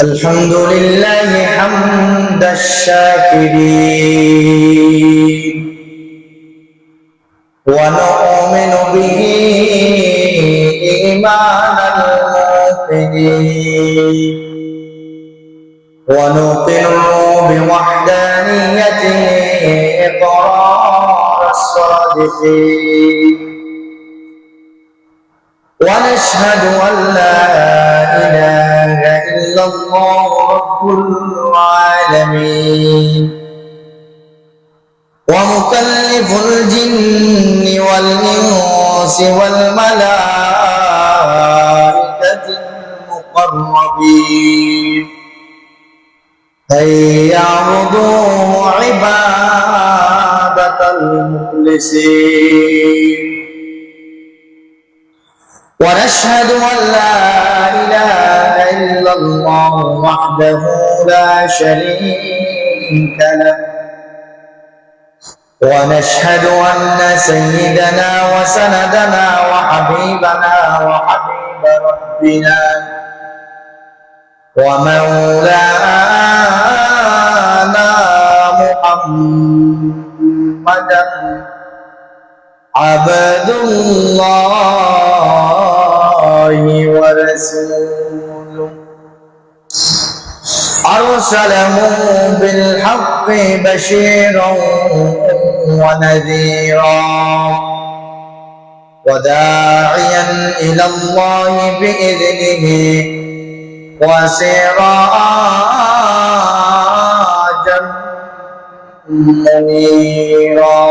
الحمد لله حمد الشاكرين ونؤمن به إيمان الموقنين ونقر بوحدانيته إقرار الصادقين ونشهد أن لا إله إلا الله رب العالمين ومكلف الجن والإنس والملائكة المقربين أن يعبدوا عبادة المخلصين ونشهد أن لا إله إلا الله وحده لا شريك له ونشهد أن سيدنا وسندنا وحبيبنا وحبيب ربنا ومولانا محمدا عبد الله ورسوله أرسله بالحق بشيرا ونذيرا وداعيا إلى الله بإذنه وسراجا منيرا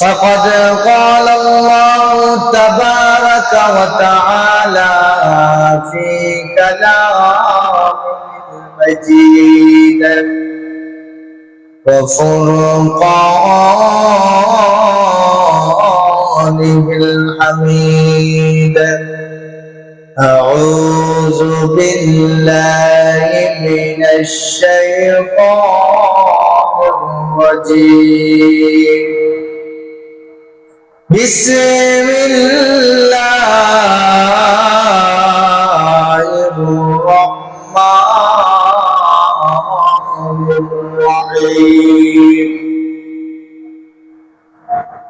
فقد قال الله تبارك وتعالى في كلامه المجيد وفرقانه الحميد أعوذ بالله من الشيطان الرجيم بسم الله الرحمن الرحيم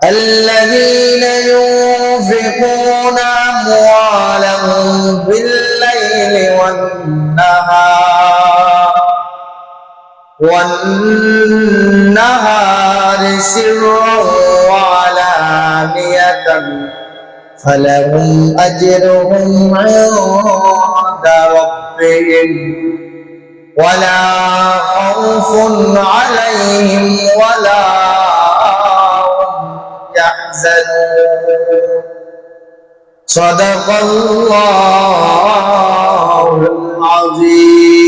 الذين ينفقون أموالهم بالليل والنهار سرا وعلانية فلهم أجرهم عند ربهم ولا خوف عليهم ولا هم يحزنون صدق الله العظيم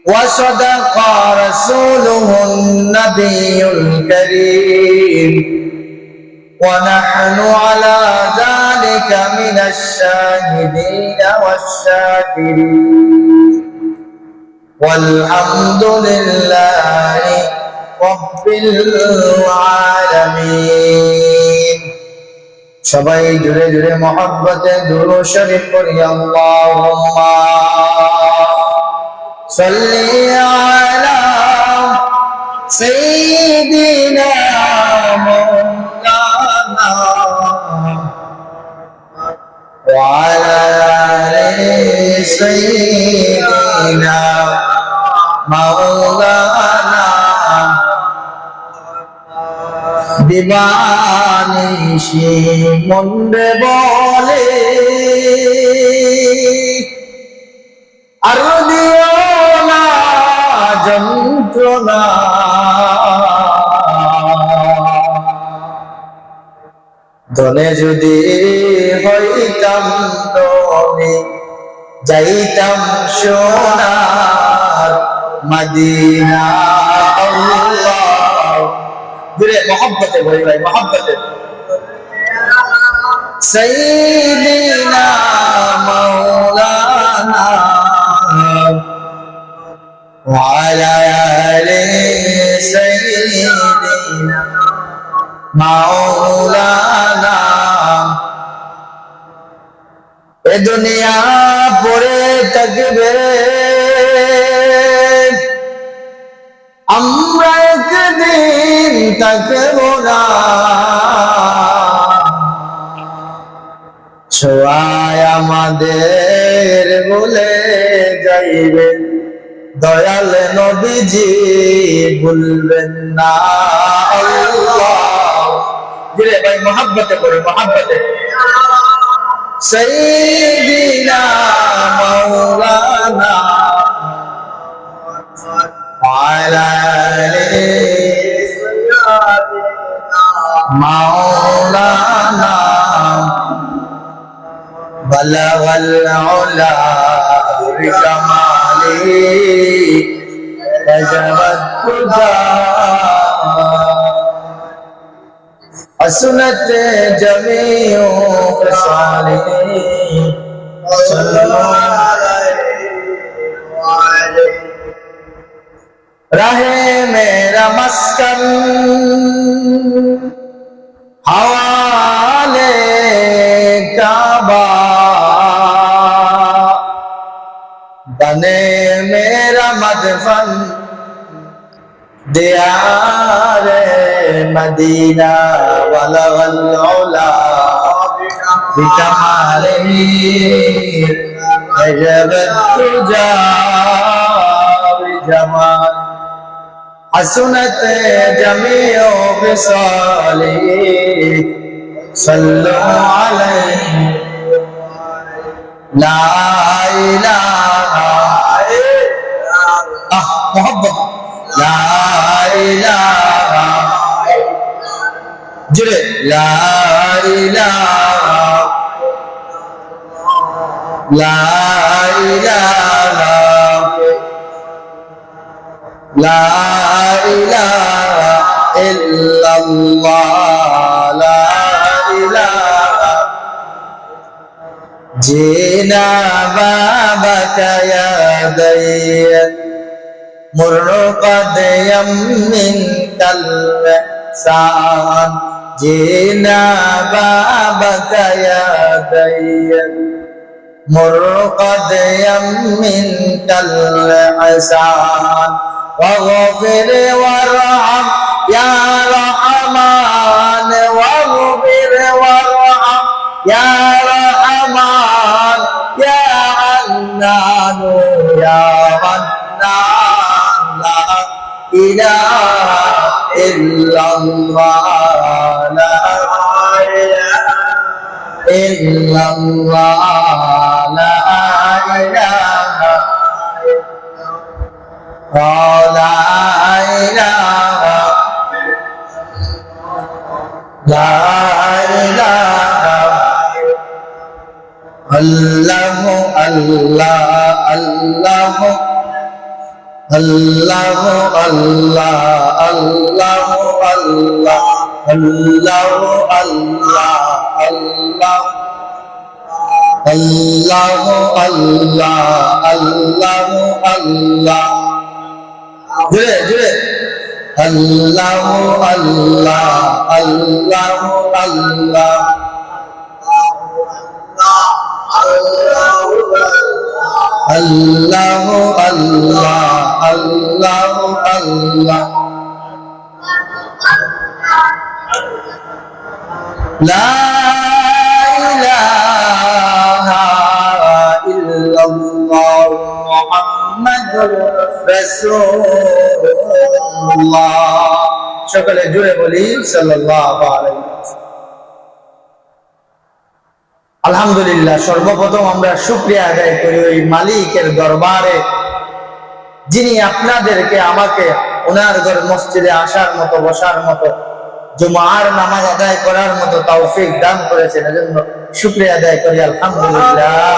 وصدق رسوله النبي الكريم ونحن على ذلك من الشاهدين والشاكرين والحمد لله رب العالمين সবাই জোরে জোরে মহব্বতে দুরূদ শরীফ পড়ি আল্লাহুম্মা সাল্লি আলা সাইয়্যিদিনা মাওলানা ওয়া আলা আলি সাইয়্যিদিনা মাওলানা দিবানিশি মনরে বলে আর দিও না যন্ত্রণা ধনে যদি হইতাম ধনী যাইতাম সোনার মদিনা আল্লাহ দিলে মোহাম্মতে বলি ভাই মোহাম্মতে সাইয়্যিদিনা মাওলানা ওয়া আলা আলি সাইয়্যিদিনা মাওলানা এ দুনিয়া পড়ে থাকবে, আমরা একদিন থাকব না। ছোঁয়ায় আমাদের বলে যাইবে, দয়াল নবীজি ভুলবেন না। আল্লাহ দিলে ভাই মহাব্বতে করে, মহাব্বতে সাইয়্যিদিনা মাওলানা ওয়ালা আলিহি মাওলানা বালাগাল উলা বিকামালিহি وجبت خدا حسنت جميع خصاله صلوا عليه रहे मेरा मस्कन हवाले काबा, बने मेरा मदफन दियार मदीना वलगल उला बिकमालिही अजबत तुजा बिजमाल हसनत जमीओ बिसालिही सल्लु अलैहि ला इलाहा मोहब्बत ला इलाहा जुड़े ला इलाहा ला इलाहा ला इलाहा इल्लल्लाह ला इलाहा जीना बाबका या दैयन मुर्क़द यम्मिन कल्सान जीना बाबका या दैयन मुर्क़द यम्मिन कल्सान वग़फ़िर वरहम या रहमान वग़फ़िर वरहम या रहमान या अन्नान या मन्नान ला इलाहा इल्लल्लाह ला इलाहा इल्लल्लाह ला इलाहा ला इलाहा ला इलाहा अल्लाह अल्लाह अल्लाह अल्लाह अल्लाह अल्लाह अल्लाह अल्लाह अल्लाह अल्लाह अल्लाह अल्लाह अल्लाह जुड़े जुड़े अल्लाह अल्लाह अल्लाह अल्लाह अल्लाह अल्लाह अल्लाह अल्लाह ला इलाहा इल्लल्लाह मुहम्मदुर রাসূলুল্লাহ। সকলে জুড়ে বলি সাল্লাল্লাহু আলাইহি ওয়াসাল্লাম। আলহামদুলিল্লাহ, সর্বপ্রথম আমরা শুকরিয়া আদায় করি ওই মালিকের দরবারে, যিনি আপনাদেরকে আমাকে ওনার ঘর মসজিদে আসার মতো, বসার মতো, জুমার নামাজ আদায় করার মতো তৌফিক দান করেছেন। এজন্য শুকরিয়া আদায় করি আলহামদুলিল্লাহ।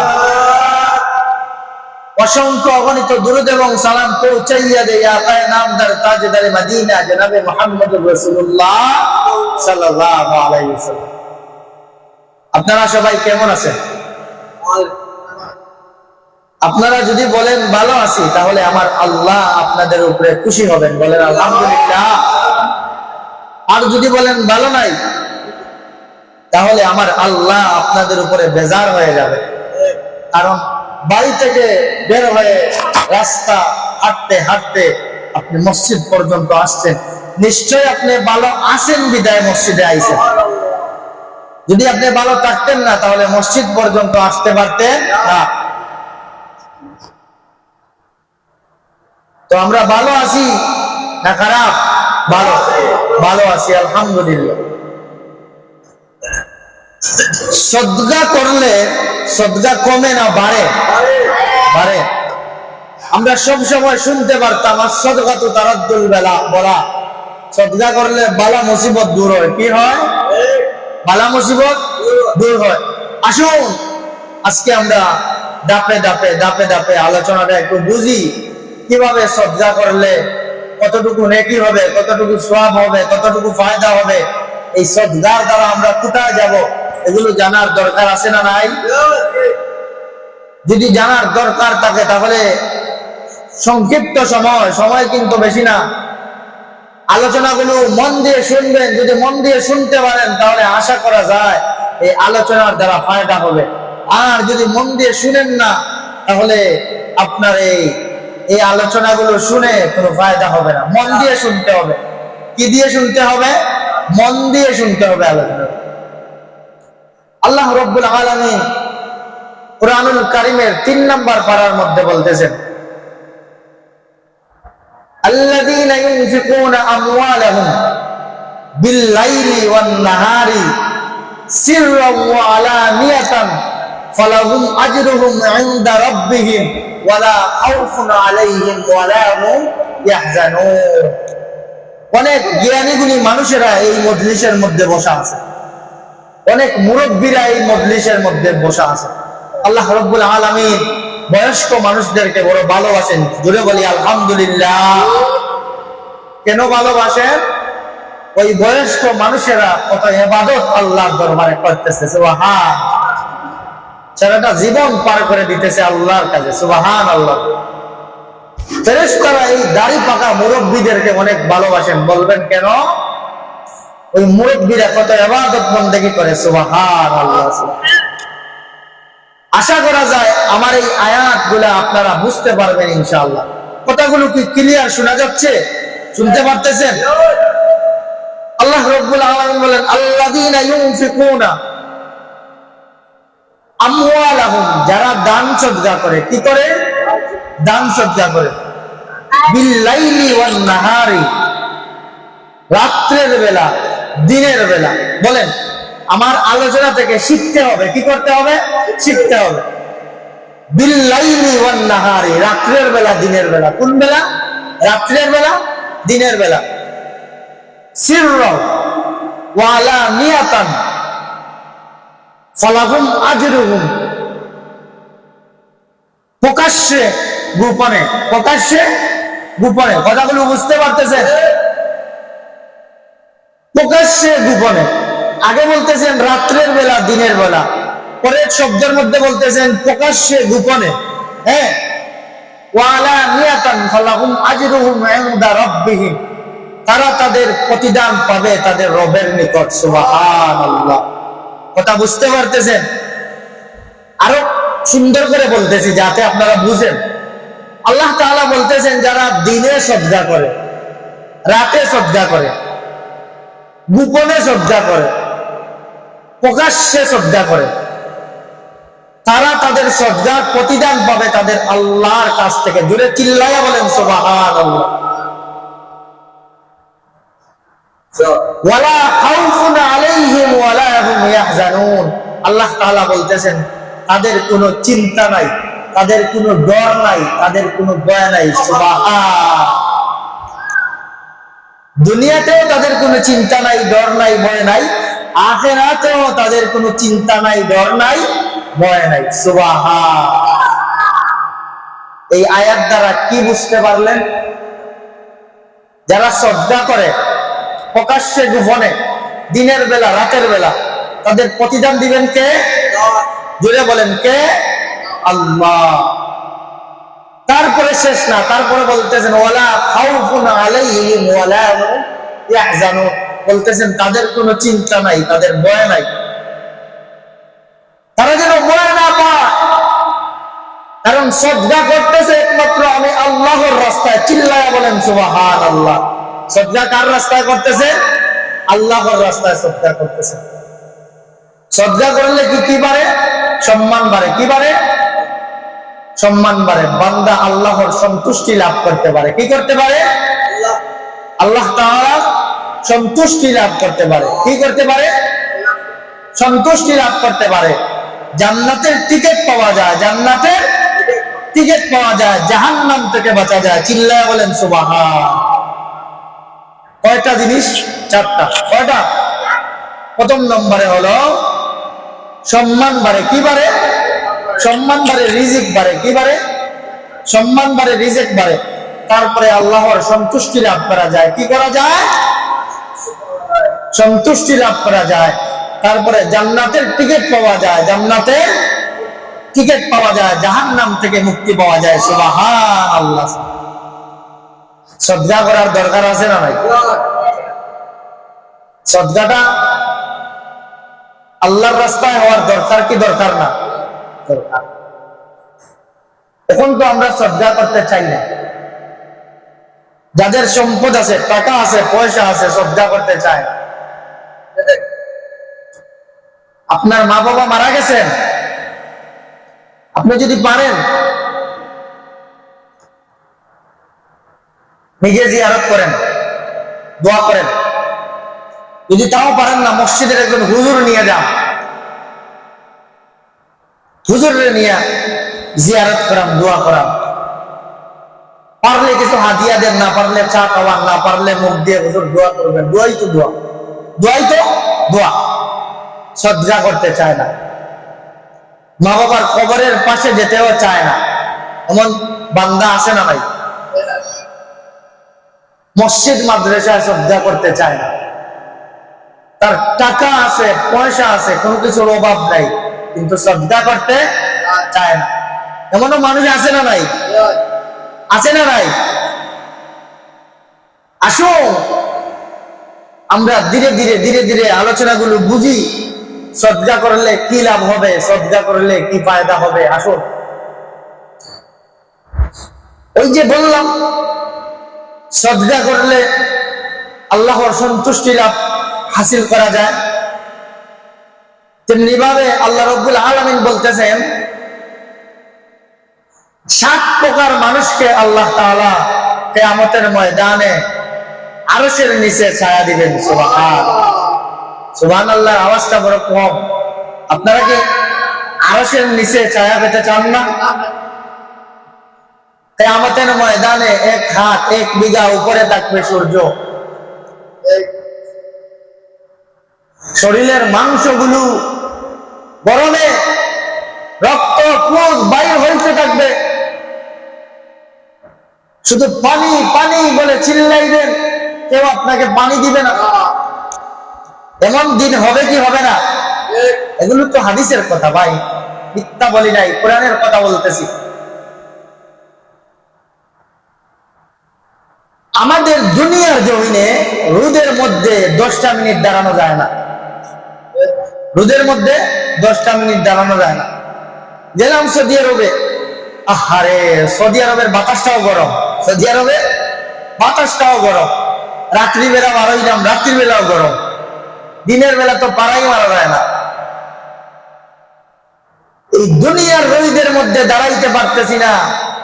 অসংখ্য অগণিত দুরূদ এবং সালাম পৌঁছাইয়া দেই আকায়ে নামদার তাজদারে মদিনা জনাবে মুহাম্মদুর রাসূলুল্লাহ সাল্লাল্লাহু আলাইহি ওয়াসাল্লাম। আপনারা সবাই কেমন আছেন? আপনারা যদি বলেন ভালো আছি, তাহলে আমার আল্লাহ আপনাদের উপরে খুশি হবেন, বলেন আলহামদুলিল্লাহ। আর যদি বলেন ভালো নাই, তাহলে আমার আল্লাহ আপনাদের উপরে বেজার হয়ে যাবে। কারণ বাড়ি থেকে বের হয়ে রাস্তা হাঁটতে হাঁটতে আপনি মসজিদ পর্যন্ত আসছেন, নিশ্চয় আপনি ভালো আছেন বিদায় মসজিদে আইছেন। যদি আপনি ভালো থাকতেন না তাহলে মসজিদ পর্যন্ত আসতে পারতেন না। তো আমরা ভালো আছি না খারাপ? ভালো ভালো আছি আলহামদুলিল্লাহ। সদকা করলে সদকা কমে না বাড়ে? বাড়ে। আমরা সব সময় শুনতে পারতাম সদকা তো তারাদ্দুল বেলা বলা, সদকা করলে বালা মুসিবত দূর হয়। কি হয়? বালা মুসিবত দূর হয়। আসুন আজকে আমরা ধাপে ধাপে ধাপে ধাপে আলোচনাটা একটু বুঝি, কিভাবে সদকা করলে কতটুকু নেকি হবে, কতটুকু সওয়াব হবে, কতটুকু ফায়দা হবে। এই সদকার দ্বারা আমরা কোথায় যাব এগুলো জানার দরকার আছে না নাই? যদি জানার দরকার থাকে তাহলে সংক্ষিপ্ত সময় কিন্তু বেশি না, আলোচনাগুলো মন দিয়ে শুনবেন। যদি মন দিয়ে শুনতে পারেন তাহলে আশা করা যায় এই আলোচনার দ্বারা ফায়দা হবে। আর যদি মন দিয়ে শুনেন না তাহলে আপনার এই আলোচনাগুলো শুনে কোনো ফায়দা হবে না। মন দিয়ে শুনতে হবে। কি দিয়ে শুনতে হবে? মন দিয়ে শুনতে হবে আলোচনা। আল্লাহ রাব্বুল আলামিন কুরআনুল কারীমের 3 নম্বর পারার মধ্যে বলতেছেন, আল্লাযীনা ইউনফিকুনা আমওয়ালাহুম বিল-লাইলি ওয়ান-নাহারি সিররান ওয়া আলানিয়াতান ফালাহুম আজরুহুম ইনদা রাব্বিহিম ওয়ালা খাউফুন আলাইহিম ওয়ালা হুম ইয়াহজানুন। অনেক জ্ঞানী গুণী মানুষেরা এই মজলিসের মধ্যে বসা আছে, অনেক মুরব্বীরা এই মজলিসের মধ্যে বসা আছে। আল্লাহ রাব্বুল আলামিন বয়স্ক মানুষদেরকে বড় ভালোবাসেন। জোরে বলি আলহামদুলিল্লাহ। কেন ভালোবাসেন? ওই বয়স্ক মানুষেরা কত ইবাদত আল্লাহর দরবারে করতেছে, সুবহান। সারাটা জীবন পার করে দিতেছে আল্লাহর কাছে, সুবহানাল্লাহ। ফেরেশতারা এই দাড়ি পাকা মুরব্বীদেরকে অনেক ভালোবাসেন। বলবেন কেন? ওই মুরব্বীরা কত ইবাদত বন্দেগী করে, সুবহানাল্লাহ। আশা করা যায় আমার এই আয়াতগুলো আপনারা বুঝতে পারবেন ইনশাআল্লাহ। কথাগুলো কি ক্লিয়ার শোনা যাচ্ছে? শুনতে পারতেছেন? আল্লাহ রাব্বুল আলামিন বলেন, আল্লাযীনা ইউনফিকুনা আমওয়ালাহুম, যারা দান সদকা করে। কি করে? দান সদকা করে। বিল-লাইলি ওয়ান-নাহারি, রাত্রের বেলা দিনের বেলা। বলেন, আমার আলোচনা থেকে শিখতে হবে। কি করতে হবে? শিখতে হবে। বিল-লাইলি ওয়ান-নাহারি, রাত্রের বেলা দিনের বেলা। কোন বেলা? রাত্রের বেলা দিনের বেলা। সিররান ওয়া আলানিয়াতান ফালাহুম আজরুহুম, প্রকাশ্যে গোপনে। প্রকাশ্যে গোপনে। কথাগুলো বুঝতে পারতেছেন? প্রকাশ্যে গোপনে। আগে বলতেছেন রাত্রের বেলা দিনের বেলা, পরের শব্দের মধ্যে বলতেছেন প্রকাশ্যে গোপনে। হ্যাঁ, ওয়া আলানিয়াতান ফালাহুম আজরুহুম ইনদা রাব্বিহিম, তারা তাদের প্রতিদান পাবে তাদের রবের নিকট, সুবহানাল্লাহ। কথা বুঝতে পারতেছেন? আরো সুন্দর করে বলতেছি যাতে আপনারা বুঝেন। আল্লাহ তাআলা বলতেছেন যারা দিনে সদকা করে, রাতে সদকা করে, গোপনে সদকা করে, প্রকাশ্যে সদকা করে, তারা তাদের সদকার প্রতিদান পাবে তাদের আল্লাহর কাছ থেকে। জোরে চিল্লায়া বলেন সুবহানাল্লাহ। ওয়ালা খাউফুন আলাইহিম ওয়ালা হুম ইয়াহজানুন, আল্লাহ তাআলা বলতেছেন তাদের কোনো চিন্তা নাই, তাদের কোনো ডর নাই, তাদের কোনো ভয় নাই। সুবহান। দুনিয়াতেও তাদের কোনো চিন্তা নাই, ডর নাই, ভয় নাই। আখিরাতেও তাদের কোনো চিন্তা নাই, ডর নাই, ভয় নাই। সুবহান। এই আয়াত দ্বারা কি বুঝতে পারলেন? যারা সদকা করে প্রকাশ্যে গোপনে, দিনের বেলা রাতের বেলা, তাদের প্রতিদান দিবেন কে? জোরে বলেন কে? আল্লাহ। তারপরে শেষ না, তারপরে বলতেছেন ওয়ালা খাউফুন আলাইহিম ওয়ালা হুম ইয়াহজানুন, বলতেছেন তাদের কোনো চিন্তা নাই, তাদের ভয় নাই। তারা যেন ভয় না পায়, কারণ সদকা করতেছে একমাত্র আমি আল্লাহর রাস্তায়। চিল্লায়া বলেন সুবহানাল্লাহ। সদকা কার রাস্তায় করতেছে? আল্লাহর রাস্তায় সদকা করতেছে। সদকা করলে কি বাড়ে? সম্মান বাড়ে। কি বাড়ে? সম্মান বাড়ে। বান্দা আল্লাহর সন্তুষ্টি লাভ করতে পারে। কি করতে পারে? আল্লাহ তাআলা সন্তুষ্টি লাভ করতে পারে। কি করতে পারে? সন্তুষ্টি লাভ করতে পারে। জান্নাতের টিকিট পাওয়া যায়। জান্নাতের টিকিট পাওয়া যায়। জাহান্নাম থেকে বাঁচা যায়। চিল্লায়া বলেন সুবহান। কয়টা জিনিস? চারটা। কয়টা? প্রথম নম্বরে হলো সম্মান বাড়ে। কি বাড়ে? সম্মান বাড়ে, রিজিক বাড়ে। কি বাড়ে? সম্মান বাড়ে, রিজিক বাড়ে। তারপরে আল্লাহর সন্তুষ্টি লাভ করা যায়। কি করা যায়? সন্তুষ্টি লাভ করা যায়। তারপরে জান্নাতের টিকিট পাওয়া যায়। জান্নাতের টিকিট পাওয়া যায়। জাহান্নাম থেকে মুক্তি পাওয়া যায়। সুবহানাল্লাহ। সদকা করার দরকার আছে না নাই? সদকাটা আল্লাহর রাস্তায় হওয়ার দরকার কি দরকার না? দরকার। এখন তো আমরা সদকা করতে চাই না। যাদের সম্পদ আছে, টাকা আছে, পয়সা আছে, সদকা করতে চায়। আপনার মা বাবা মারা গেছেন, আপনি যদি পারেন নিজে জিয়ারত করেন, দোয়া করেন। যদি তাও পারেন না, মসজিদের একজন হুজুর নিয়ে যান, হুজুরে নিয়ে জিয়ারত করান, দোয়া করান। পারলে কিছু হাদিয়া দেন, না পারলে চা খাওয়ান, না পারলে মুখ দিয়ে হুজুর দোয়া করবেন। দোয়াই তো দোয়া, দোয়াই তো দোয়া। সদকা করতে চায় না। মা বাবার কবরের পাশে যেতেও চায় না। এমন বান্দা আছে না ভাই? মসজিদ মাদ্রাসায় সদকা করতে চায় না। তার টাকা আছে, পয়সা আছে, কোনো কিছুর অভাব নাই, কিন্তু সদকা করতে চায় না। এমনও মানুষ আছে না নাই? আছে না নাই? আসুন আমরা ধীরে ধীরে ধীরে ধীরে আলোচনাগুলো বুঝি। সদকা করলে কি লাভ হবে, সদকা করলে কি ফায়দা হবে। আসুন, ওই যে বললাম সদকা করলে আল্লাহর সন্তুষ্টি লাভ হাসিল করা যায়। তেমনি ভাবে আল্লাহ রাব্বুল আলামিন বলতেছেন 7 প্রকার মানুষকে আল্লাহ তাআলা কিয়ামতের ময়দানে আরশের নিচে ছায়া দিবেন। সুবহানাল্লাহ। সুবহানাল্লাহর আওয়াজটা বড় কম। আপনারা কি আরশের নিচে ছায়া পেতে চান না? কিয়ামতের ময়দানে 1 হাত 1 বিঘা উপরে থাকবে সূর্য। শরীরের মাংসগুলো গরমে রক্ত পুষ বাইর হইতে থাকবে। শুধু পানি পানি বলে চিল্লাইবেন, কেউ আপনাকে পানি দিবে না। এমন দিন হবে কি হবে না? এগুলো তো হাদিসের কথা ভাই, মিথ্যা বলি নাই, কোরআনের কথা বলতেছি। আমাদের দুনিয়ার জমিনে রোদের মধ্যে 10টা মিনিট দাঁড়ানো যায় না। রোদের মধ্যে 10টা মিনিট দাঁড়ানো যায় না। গেলাম সৌদি আরবে, আহারে সৌদি আরবের বাতাসটাও গরম। সৌদি আরবে বাতাসটাও গরম। রাত্রিবেলা বারোইলাম, রাত্রিবেলাও গরম। দিনের বেলা তো পাড়াই মারা যায় না। এই দুনিয়ার রোদের মধ্যে দাঁড়াইতে পারতেছি না,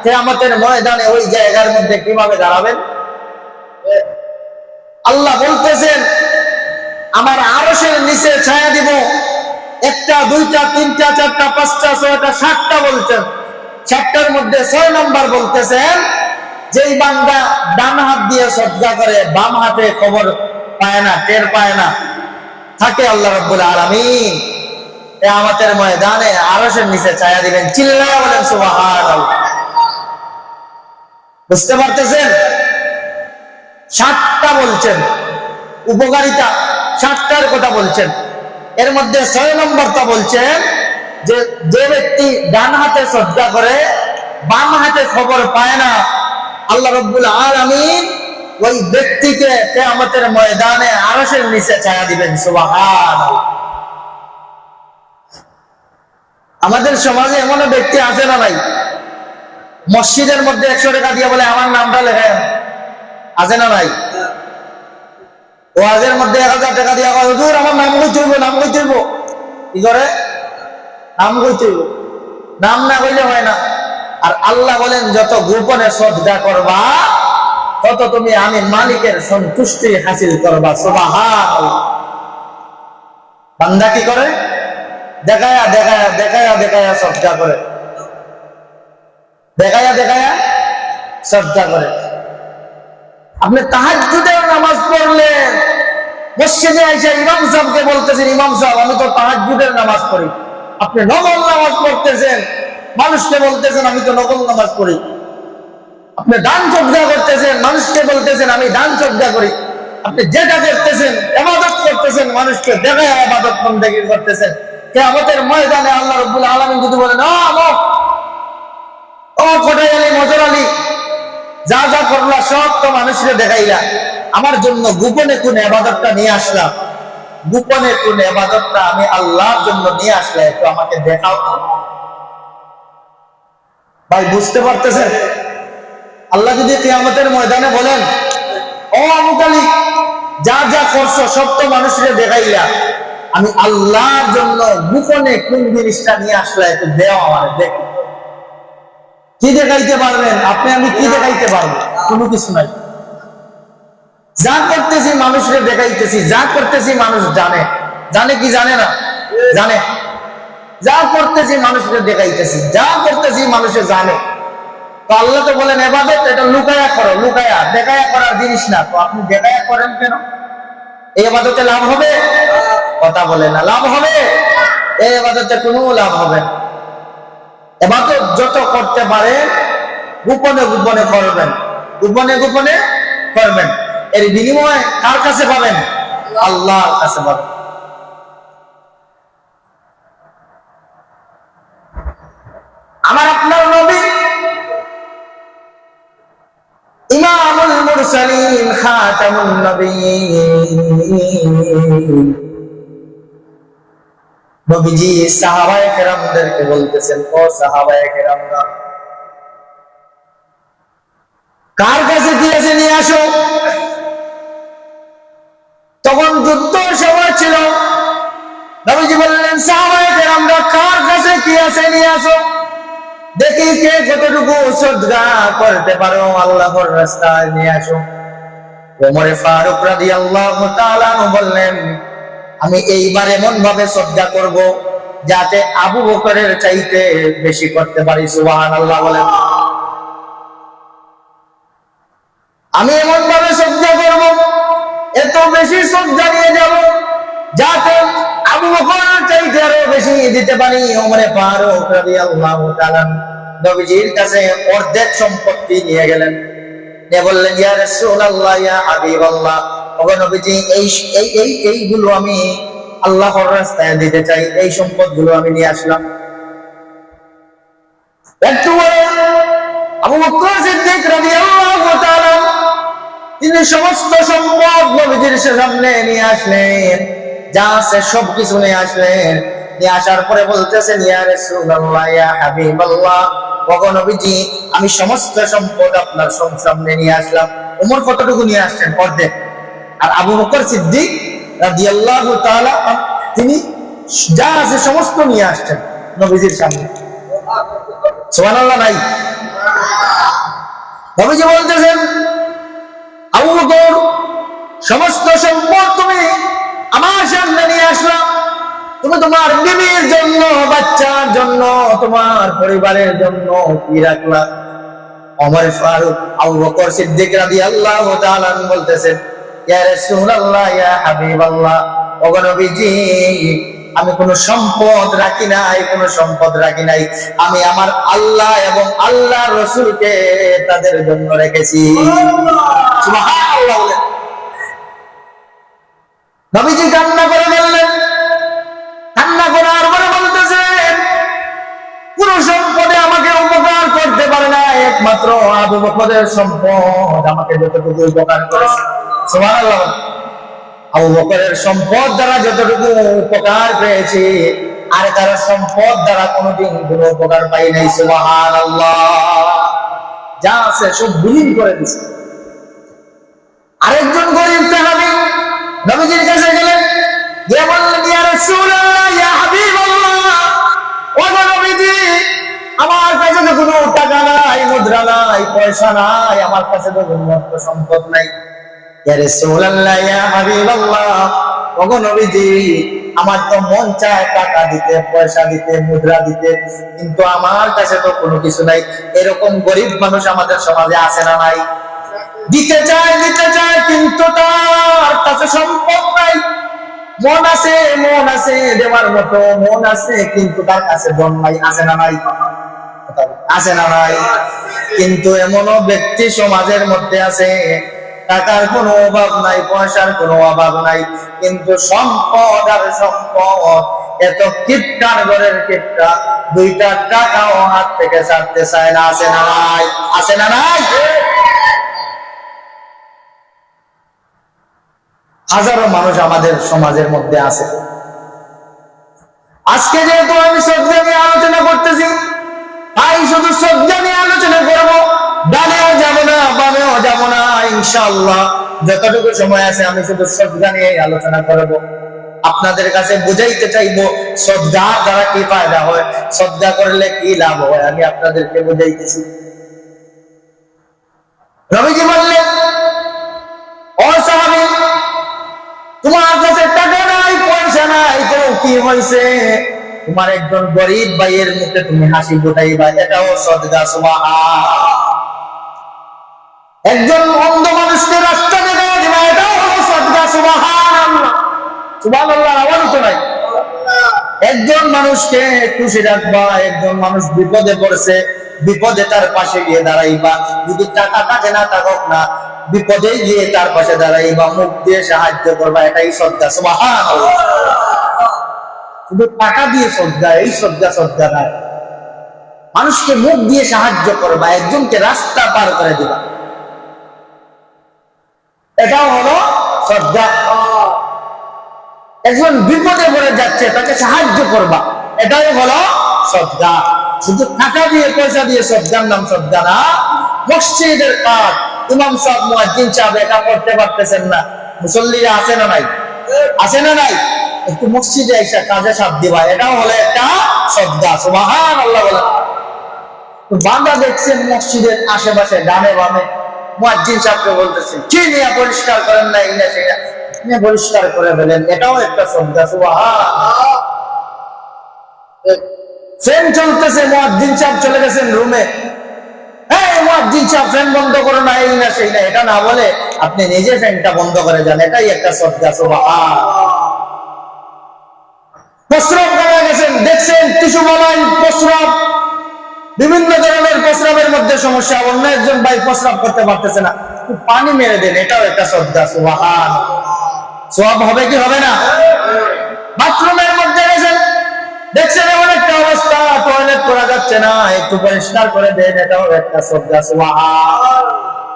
কিয়ামতের ময়দানে ওই জায়গার মধ্যে কিভাবে দাঁড়াবেন? আল্লাহ বলতেছেন আমার আরশের নিচে ছায়া দিব। 1টা 2টা 3টা 4টা 5টা 6টা 7টা বলছেন। 7টার মধ্যে 6 নম্বর বলতেছেন যেই বান্দা ডান হাত দিয়ে সদকা করে, বাম হাতে খবর পায় না, টের পায় না, থাকে আল্লাহ রাব্বুল আলামিন কিয়ামতের ময়দানে আরশের নিচে ছায়া দিবেন। চিল্লায়া বলেন সুবহানাল্লাহ। বুঝতে পারতেছেন? 7টা বলছেন, উপকারিতা 7টার কথা বলছেন। এর মধ্যে 6 নম্বরটা বলছেন যে যে ব্যক্তি ডান হাতে সদকা করে, বাম হাতে খবর পায় না, আল্লাহ রাব্বুল আলামিন ওই ব্যক্তিকে কিয়ামতের ময়দানে আরশের নিচে ছায়া দিবেন। সুবহানাল্লাহ। আমাদের সমাজে এমন ব্যক্তি আছে না ভাই? মসজিদের মধ্যে 100 টাকা দিয়ে বলে আমার নামটা লেখেন, আছে না নাই? ওয়াজের মধ্যে 1000 টাকা দিয়ে হুজুর আমার নাম কই তুলবো, নাম কই তুলবো, কি করে নাম কই তুলবো, নাম না কইলে হয় না। আর আল্লাহ বলেন যত গোপনে সদকা করবা তত তুমি আমি মালিকের সন্তুষ্টি হাসিল করবা। সুবহানাল্লাহ। বান্দা কি করে? দেখায়া দেখায়া দেখায়া দেখায়া সদকা করে, দেখায়া দেখায়া সদকা করে। আপনি তাহাজ্জুদের নামাজ পড়লেন, মসজিদে এসে ইমাম সাহেবকে বলতেছেন ইমাম সাহেব আমি তো তাহাজ্জুদের নামাজ পড়ি, আপনি নফল নামাজ পড়তেছেন, মানুষকে বলতেছেন আমি তো নফল নামাজ পড়ি। আপনি দান সদকা করতেছেন, মানুষকে বলতেছেন আমি দান সদকা করি। আপনি যেটা করতেছেন ইবাদত করতেছেন, মানুষকে দেখায় ইবাদত বন্দেগী করতেছেন। কিয়ামতের ময়দানে আল্লাহ রাব্বুল আলামিন যদি বলেন ও কোটাই আলী মজর আলী যা যা করলা সব তো মানুষকে দেখাইলা, আমার জন্য গোপনে কোন ইবাদতটা নিয়ে আসলাম, গোপনে কোন ইবাদতটা আমি আল্লাহর জন্য নিয়ে আসলে একটু আমাকে দেখাও। ভাই বুঝতে পারতেছেন? আল্লাহ যদি কিয়ামতের ময়দানে বলেন ও আবু আলী যা যা করছো সব তো মানুষকে দেখাইলা, আমি আল্লাহর জন্য গোপনে কোন জিনিসটা নিয়ে আসলে একটু দেও আমার দেখ, কি দেখাইতে পারবেন আপনি? আমি কি দেখাইতে পারবো? কোনো কিছু নাই। যা করতেছি মানুষকে দেখাইতেছি, যা করতেছি মানুষ জানে, জানে কি জানে না? জানে। যা করতেছি মানুষকে দেখাইতেছি, যা করতেছি মানুষে জানে। তো আল্লাহ তো বলেন ইবাদত এটা লুকায়া করো, লুকায়া দেখায়া করার জিনিস না, তো আপনি দেখায়া করেন কেন? এই ইবাদতে লাভ হবে? কথা বলে না, লাভ হবে? এই ইবাদতে কোনো লাভ হবে না। ইবাদত যত করতে পারেন গোপনে গোপনে করবেন, গোপনে গোপনে করবেন। এর বিনিময়ে কার কাছে পাবেন? আল্লাহর কাছে পাবেন। আমার আপনার নবী ইমামুল মুরসালিন খাতামুন নবিয়্যিন, নবীজি সাহাবায়ে কেরামদেরকে বলতেছেন ও সাহাবায়ে কেরামরা কার কাছে কি আছে নিয়ে আসো। তখন যুদ্ধ সময় ছিল, নবীজি বললেন সাহাবায়ে কেরামরা কার কাছে কি আছে নিয়ে আসো, দেখি কে কতটুকু সদকা করতে পারো, আল্লাহর রাস্তায় নিয়ে আসো। ওমর ফারুক রাদিয়াল্লাহু তাআলা বললেন আমি এইবার এমন ভাবে সদকা করব যাতে আবু বকরের চাইতে বেশি করতে পারি। সুবহানাল্লাহ বলেন। আমি এমন ভাবে সদকা করব, এত বেশি সদকা নিয়ে যাব যাতে আবু বকরের চাইতে আরো বেশি দিতে পারি। ওমর ফারুক রাদিয়াল্লাহু তাআলা নবীজির কাছে অর্ধেক সম্পত্তি নিয়ে গেলেন, নিয়ে বললেন ইয়া রাসূলুল্লাহ ইয়া হাবিবাল্লাহ, ওগো নবীজি এইগুলো আমি আল্লাহর রাস্তায় দিতে চাই, এই সম্পদগুলো আমি নিয়ে আসলাম। একটু পরে আবু বকর সিদ্দিক রাদিয়াল্লাহু তাআলা তিনি সমস্ত সম্পদ নবীজির সামনে নিয়ে আসলেন, যা আছে সবকিছু নিয়ে আসলেন। নিয়ে আসার পরে বলতেছেন ইয়া রাসূলুল্লাহ ইয়া হাবিবাল্লাহ, ওগো নবীজি আমি সমস্ত সম্পদ আপনার সামনে নিয়ে আসলাম। ওমর কতটুকু নিয়ে আসছেন? অর্ধেক। আর আবু বকর সিদ্দিক রাদিয়াল্লাহু তাআলা তিনি যা আছে সমস্ত নিয়ে আসছেন নবীজির সামনে। সুবহানাল্লাহ নাই? নবীজি বলতেছেন আবু বকর সমস্ত সম্পদ তুমি আমার সামনে নিয়ে আসলা, তুমি তোমার বিবির জন্য, বাচ্চার জন্য, তোমার পরিবারের জন্য কি রাখলা? ওমর ফারুক আবু বকর সিদ্দিক রাদিয়াল্লাহু তাআলা বলতেছেন ইয়া রাসূলুল্লাহ ইয়া হাবিবাল্লাহ, ওগো নবীজি আমি কোনো সম্পদ রাখি নাই, কোনো সম্পদ রাখি নাই, আমি আমার আল্লাহ এবং আল্লাহর রাসূলকে তাদের জন্য রেখেছি। সুবহানাল্লাহ বলেন। নবীজি কান্না করে বললেন, কান্না করার পরে বলতেছেন পুরো সম্পদে আমাকে উপকার করতে পারে না, একমাত্র আবু বকরের সম্পদ আমাকে যতটুকু উপকার করেছে। সুবহানাল্লাহ। আবু বকরের সম্পদ দ্বারা যতটুকু উপকার পেয়েছি আর কারো সম্পদ দ্বারা কোনোদিন কোনো উপকার পাই নাই। সুবহানাল্লাহ। যা আছে সব বিলীন করে দিছে। আরেকজন গরিব সাহাবী নবীজির কাছে গেলেন, গিয়ে বললেন, ইয়া রাসূলুল্লাহ, ইয়া হাবিবাল্লাহ, ও নবীজি, আমার কাছে তো কোনো টাকা নাই, মুদ্রা নাই, পয়সা নাই, আমার কাছে তো কোনো অর্থ সম্পদ নাই। ইয়া রাসূলুল্লাহ, ইয়া হাবিবাল্লাহ, ও নবীজি, আমার তো মন চায় টাকা দিতে, পয়সা দিতে, মুদ্রা দিতে, কিন্তু আমার কাছে তো কোনো কিছু নাই। এরকম গরিব মানুষ আমাদের সমাজে আছে না নাই? দিতে চায় কিন্তু তার কাছে সম্পদ নাই। মন আছে দেওয়ার মতো, মন আছে কিন্তু তার কাছে ধন নাই। আছে না নাই? আছে না নাই? কিন্তু এমনও ব্যক্তি সমাজের মধ্যে আছে, টাকার কোনো অভাব নাই, পয়সার কোনো অভাব নাই, কিন্তু সম্পদ আর সম্পদ, এত কিপটার ঘরের কিপটা, 2টা টাকাও হাত থেকে ছাড়তে চায় না। আছে না নাই? আছে না নাই? হাজারো মানুষ আমাদের সমাজের মধ্যে আছে। আজকে যেহেতু আমি সজ্জা নিয়ে আলোচনা করতেছি, তাই শুধু সজ্জা নিয়ে আলোচনা করব, ডানেও যাব না, বামেও যাব না। ইনশাআল্লাহ যতটুকু সময় আছে আমি শুধু সজ্জা নিয়ে আলোচনা করব। আপনাদের কাছে বুঝাইতে চাইবো সজ্জা দ্বারা কি ফায়দা হয়, সজ্জা করলে কি লাভ হয়, আমি আপনাদেরকে বুঝাইতেছি। নবীজি বললেন, ও সাহাবী, তোমার কাছে টাকা নাই, পয়সা নাই, তো কি হয়েছে? তোমার একজন গরিব ভাইয়ের মুখে তুমি হাসি ফুটাইবা, এটাও সদকা। সুবহানাল্লাহ। একজন অন্ধ মানুষকে রাস্তা দেখায় দিবা, এটাও হলো সদকা। সুবহানাল্লাহ। সুবহানাল্লাহ আওয়াজ তো নাই। একজন মানুষকে খুশি রাখবা, একজন মানুষ বিপদে পড়ছে, বিপদে তার পাশে গিয়ে দাঁড়াইবা। যদি টাকা কাটে না থাকুক না, বিপদে গিয়ে তার পাশে দাঁড়াইবা, মুখ দিয়ে সাহায্য করবা, এটাই সদকা। সুবহানাল্লাহ। শুধু টাকা দিয়ে সদকা, এই সদকা নাই। মানুষকে মুখ দিয়ে সাহায্য করবা, একজনকে রাস্তা পার করে দিবা, এটাও হলো সদকা। একজন বিপদে পড়ে যাচ্ছে, তাকে সাহায্য করবা, এটাই হলো সদকা। শুধু টাকা দিয়ে, পয়সা দিয়ে সদকার নাম সদকা না। মসজিদের কাজ, ইমাম সাহেব, মুয়াজ্জিন সাহেব এটা করতে পারতেছেন না, মুসল্লিরা আছে না নাই? আছে না নাই? একটু মসজিদে এসে কাজে সাথ দিবা, এটাও হলো একটা সদকা। সুবহানাল্লাহ বলে। বান্দা দেখছেন মসজিদের আশেপাশে ডানে বামে, মুয়াজ্জিন সাহেবকে বলতেছেন, কি নিয়ে পরিষ্কার করেন না, এই না সেটা নিয়ে পরিষ্কার করে ফেলেন, এটাও একটা সদকা। সুবহানাল্লাহ। ফ্যান চলতেছে, মুয়াজ্জিন সাহেব চলে গেছেন রুমে, এই মুয়াজ্জিন সাহেব ফ্যান বন্ধ করো না, এই না সেই না, এটা না বলে আপনি নিজে ফ্যানটা বন্ধ করে যান, এটাই একটা সদকা। সুবহানাল্লাহ। প্রস্রাব করে গেছেন, দেখছেন টিস্যু বানাই প্রস্রাব, বিভিন্ন ধরনের প্রস্রাবের মধ্যে সমস্যা, অন্য একজন ভাই প্রস্রাব করতে পারতেছে না, পানি মেরে দেন, এটাও একটা সদকা। সুবহানাল্লাহ। সওয়াব হবে কি হবে না? বাথরুমের মধ্যে গেছেন, দেখছেন এমন একটা অবস্থা, টয়লেট করা যাচ্ছে না, একটু পরিষ্কার করে দেন, এটাও একটা সদকা। সুবহানাল্লাহ।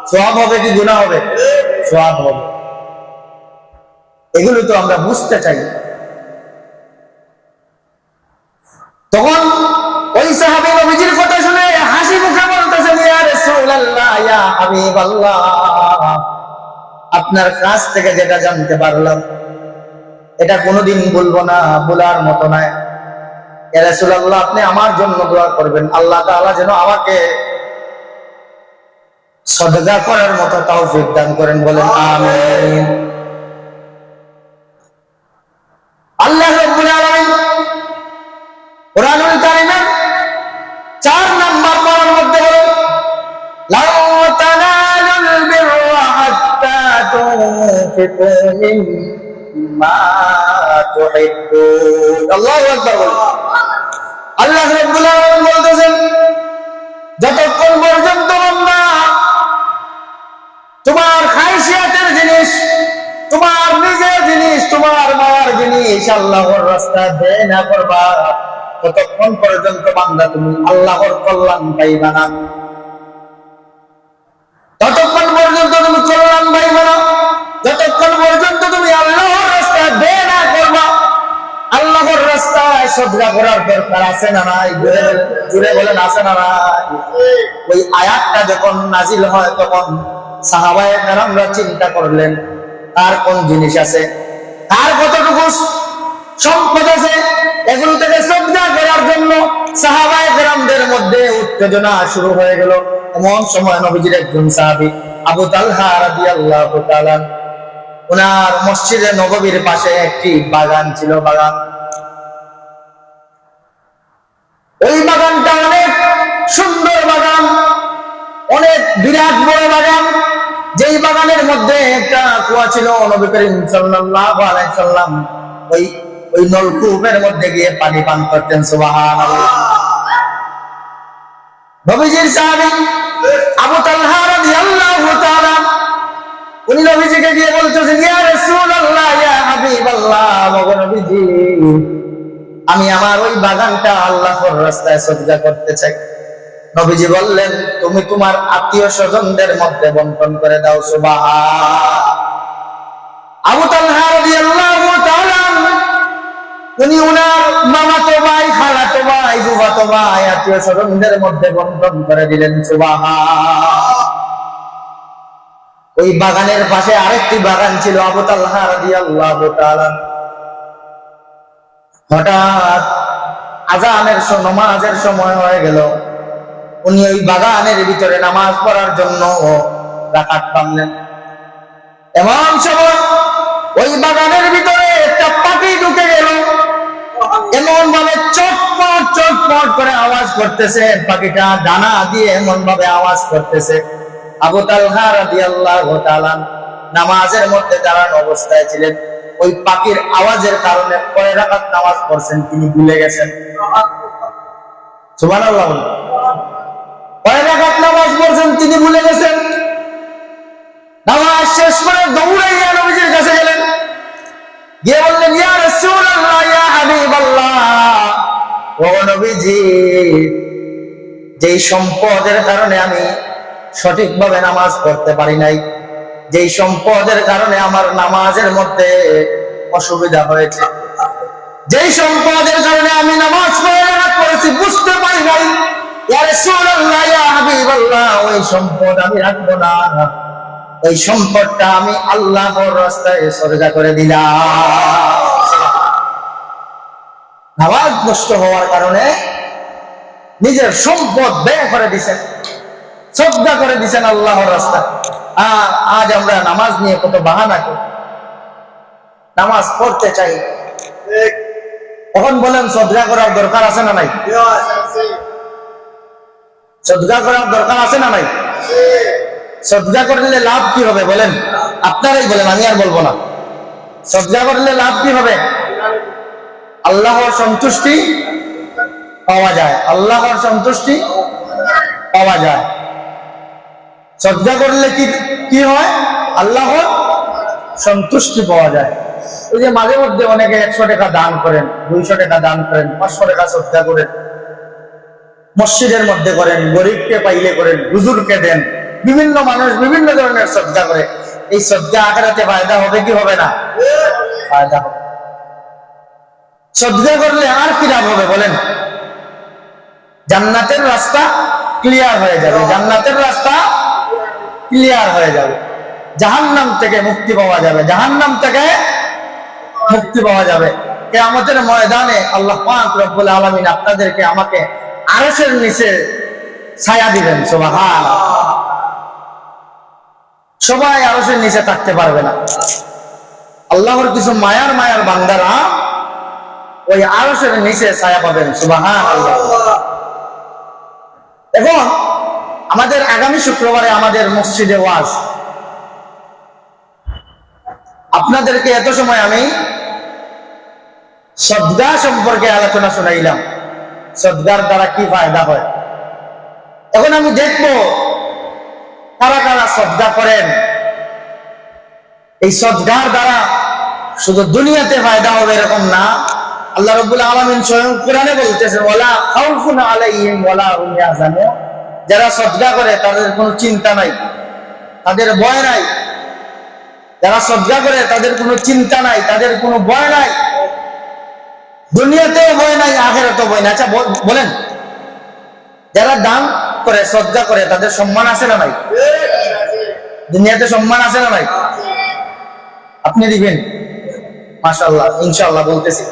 সওয়াব হবে কি গুনাহ হবে? সওয়াব হবে। এগুলো তো আমরা বুঝতে চাই। তখন ওই সাহাবী নবীজির কথা শুনে হাসি মুখে বলতেছেন, ইয়া রাসূলুল্লাহ, ইয়া হাবিবাল্লাহ, আপনার কাছ থেকে যেটা জানতে পারলাম এটা কোনোদিন বলবো না, বলার মতো নয়। ইয়া রাসূলুল্লাহ, আপনি আমার জন্য দোয়া করবেন, আল্লাহ তাআলা যেন আমাকে সদকা করার মতো তৌফিক দান করেন, বলেন আমিন। আল্লাহ রাব্বুল আলামিন কুরআনুল কারীমের 4 নাম্বার পারার মধ্যে বলেন, লাউ তানালুল বিররা হাত্তা তুনফিকু মিম্মা তুহিব্বুন। আল্লাহু আকবার বলেন। আল্লাহ রাব্বুল আলামিন বলতেছেন, যতক্ষণ পর্যন্ত বান্দা তোমার খায়শিয়াতের জিনিস, তোমার নিজের জিনিস, তোমার মার জিনিস আল্লাহর রাস্তায় ব্যয় না করবা, ততক্ষণ পর্যন্ত বান্দা তুমি আল্লাহর কল্যাণ পাইবা না। ততক্ষণ পর্যন্ত তুমি কল্যাণ পাইবা না, যতক্ষণ পর্যন্ত তুমি আল্লাহর রাস্তায় ব্যয় না করবা, আল্লাহর রাস্তায় সদকা করার দরকার আছে না নাই? জুড়ে বলেন আছে না নাই? ওই আয়াতটা যখন নাজিল হয় তখন সাহাবায়ে কেরামরা চিন্তা করলেন, তার কোন জিনিস আছে, তার কতটুকু সম্পদ আছে, এগুলো থেকে সদকা করার জন্য সাহাবায়ে কেরামদের মধ্যে উত্তেজনা শুরু হয়ে গেল। এমন সময় নবীজির একজন সাহাবী আবু তালহা রাদিয়াল্লাহু তাআলা, ওনার মসজিদে নববীর পাশে একটি বাগান ছিল, বাগান। ওই বাগানটা অনেক সুন্দর বাগান, অনেক বিরাট বড় বাগান। যেই বাগানের মধ্যে একটা কুয়া ছিল, নবী করিম সাল্লাল্লাহু আলাইহি সাল্লাম ওই নলকূপের মধ্যে গিয়ে পানি পান করতেন। সুবহানাল্লাহ। নবীজির সাহাবী আবু তালহা রাদিয়াল্লাহু তাআলা উনি নবীজিকে গিয়ে বলতেছেন, ইয়া রাসূলুল্লাহ, ইয়া হাবিবাল্লাহ, ওগো নবীজি, আমি আমার ওই বাগানটা আল্লাহর রাস্তায় সদকা করতে চাই। নবীজি বললেন, তুমি তোমার আত্মীয় স্বজনদের মধ্যে বন্টন করে দাও। সুবহান। আবু তালহা রাদিয়াল্লাহু তাআলা উনি উনার মামাতো ভাই, খালাতো ভাই, ফুফাতো ভাই, আত্মীয় স্বজনদের মধ্যে বন্টন করে দিলেন। সুবহান। ওই বাগানের পাশে আরেকটি বাগান ছিল। আবু তালহা রাদিয়াল্লাহু তাআলা হঠাৎ আযানের নামাজের সময় হয়ে গেল। উনি ওই বাগানের ভিতরে নামাজ পড়ার জন্য রাকাত বাঁধলেন। এমন সময় ওই বাগানের ভিতরে একটা পাখি ঢুকে গেল। এমন ভাবে চটপট চটপট করে আওয়াজ করতেছে, পাখিটা ডানা দিয়ে এমন ভাবে আওয়াজ করতেছে। আবু তালহা রাদিয়াল্লাহু তাআলা নামাজের মধ্যে দাঁড়ানো অবস্থায় ছিলেন। ওই পাখির আওয়াজের কারণে কয় রাকাত নামাজ পড়ছেন তিনি ভুলে গেছেন। সুবহানাল্লাহ। কয় রাকাত নামাজ পড়ছেন তিনি ভুলে গেছেন। নামাজ শেষ করে দৌড়াইয়া নবীজির কাছে গেলেন, গিয়ে বললেন, ইয়া রাসূলুল্লাহ, ইয়া হাবিবাল্লাহ, ও নবীজি, যেই সম্পদের কারণে আমি সঠিকভাবে নামাজ পড়তে পারি নাই, যেই সম্পদের কারণে আমার নামাজের মধ্যে অসুবিধা হয়েছে, যেই সম্পদের কারণে আমি নামাজ পড়েছি বুঝতে পারি নাই, ইয়া রাসূলুল্লাহ, ইয়া হাবিবাল্লাহ, ওই সম্পদ আমি রাখবো না। ওই সম্পদটা আমি আল্লাহর রাস্তায় সদকা করে দিলাম। নামাজ নষ্ট হওয়ার কারণে নিজের সম্পদ ব্যয় করে দিছেন, সদকা করে দিছেন আল্লাহর রাস্তায়। আর আজ আমরা নামাজ নিয়ে কত বাহানা করি, নামাজ পড়তে চাই। এখন বলেন, সদকা করার দরকার আছে না নাই? সদকা করার দরকার আছে না নাই? সদকা করলে লাভ কি হবে বলেন? আপনারাই বলেন, আমি আর বলবো না। সদকা করলে লাভ কি হবে? আল্লাহর সন্তুষ্টি পাওয়া যায়, আল্লাহর সন্তুষ্টি পাওয়া যায়। সদকা করলে কি হয়? আল্লাহর সন্তুষ্টি পাওয়া যায়। ওই যে মাঝে মধ্যে অনেকে 100 টাকা দান করেন, 200 টাকা দান করেন, 500 টাকা সদকা করেন, মসজিদের মধ্যে করেন, গরিবকে পাইলে করেন, হুজুরকে দেন, বিভিন্ন মানুষ বিভিন্ন ধরনের সদকা করে। এই সদকা আখিরাতে ফায়দা হবে কি হবে না? ফায়দা হবে। সদকা করলে আর কি লাভ হবে বলেন? জান্নাতের রাস্তা ক্লিয়ার হয়ে যাবে, জান্নাতের রাস্তা ক্লিয়ার হয়ে যাবে, জাহান্নাম থেকে মুক্তি পাওয়া যাবে, জাহান্নাম থেকে মুক্তি পাওয়া যাবে। কিয়ামতের ময়দানে আল্লাহ পাক রব্বুল আলামিন আপনাদেরকে আমাকে আরশের নিচে ছায়া দিবেন। সুবহানাল্লাহ। সবাই আরশের নিচে থাকতে পারবে না। আল্লাহর কিছু মায়ার বান্দারা ওই আরশের নিচে ছায়া পাবেন। সুবহানাল্লাহ। এখন আমাদের আগামী শুক্রবারে আমাদের মসজিদে ওয়াজ। আপনাদেরকে এত সময় আমি সদকা সম্পর্কে আলোচনা শোনাইলাম, সদকার দ্বারা কি ফায়দা হয়। এখন আমি দেখবো কারা কারা সদকা করেন। এই সদকার দ্বারা শুধু দুনিয়াতে ফায়দা হবে এরকম না, আল্লাহ রাব্বুল আলামিন স্বয়ং কোরআনে বলতেছেন, ওয়ালা খাউফুন আলাইহিম ওয়ালা হুম ইয়াহজানুন। যারা সদকা করে তাদের কোনো চিন্তা নাই, তাদের ভয় নাই। যারা সদকা করে তাদের কোনো চিন্তা নাই, তাদের কোনো ভয় নাই। দুনিয়াতেও ভয় নাই, আখিরাতেও ভয় নাই। আচ্ছা বলেন, যারা দান করে, শ্রদ্ধা করে, তাদের সম্মান আছে না নাই? দুনিয়াতে সম্মান আছে না নাই? আপনি দিবেন? মাশাআল্লাহ, ইনশাআল্লাহ বলতেছি।